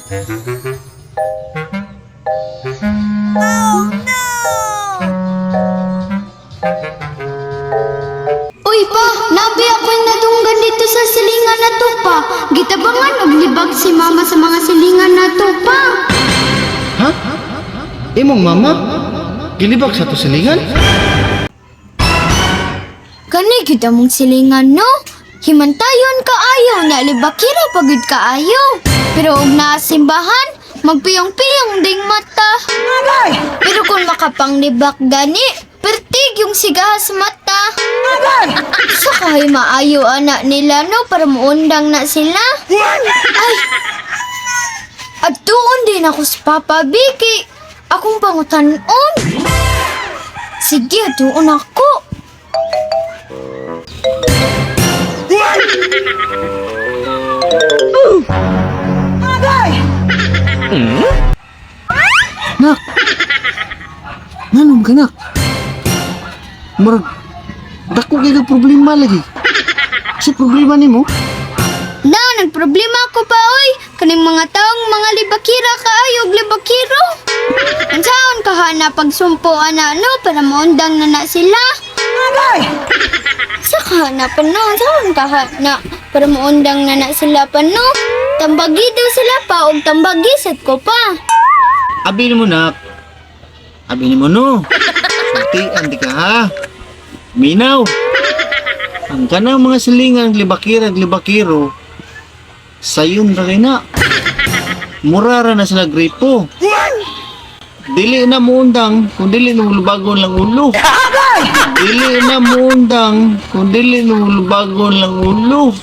Uy pa, nabi ako nadunggan dito sa silingan na to pa. Gitabangan og libag si mama sa mga silingan na to pa. Ha? Imong mama? Gilibak sa to silingan? Kani kita mong silingan no? Himantayon kaayo na libakira pagid kaayo. Pero og naasimbahan, magpiyong-piyong ding mata. Pero kung makapanglibak gani, pertig yung sigahas mata. Sa kahay maayo anak nila no para muundang na sila. Ay! At doon din ako sa Papa Vicky. Akong pangutanon. Sige, doon ako. Nak! Nanong ka, nak? Murag, dako kayo problema lagi. Sa problema ni mo? Na, nagproblema ako pa, oy. Kaning mga taong mga libakira kaayog libakiro. Ang saon kahana pagsumpuan na ano para maundang na sila. Sa kahana pa no, saon kahana para maundang na sila pa no. Tambagi daw sila pa og tambagi set ko pa. Abi mo, nak. Abi mo, no. Sultian di ka, ha? Minaw. Ang kanang mga silingan libakiro, sayon ra kay na. Murara na sila gripo. Dili na muundang kung dili nulubagon lang ulo. Dili na muundang kung dili nulubagon lang ulo.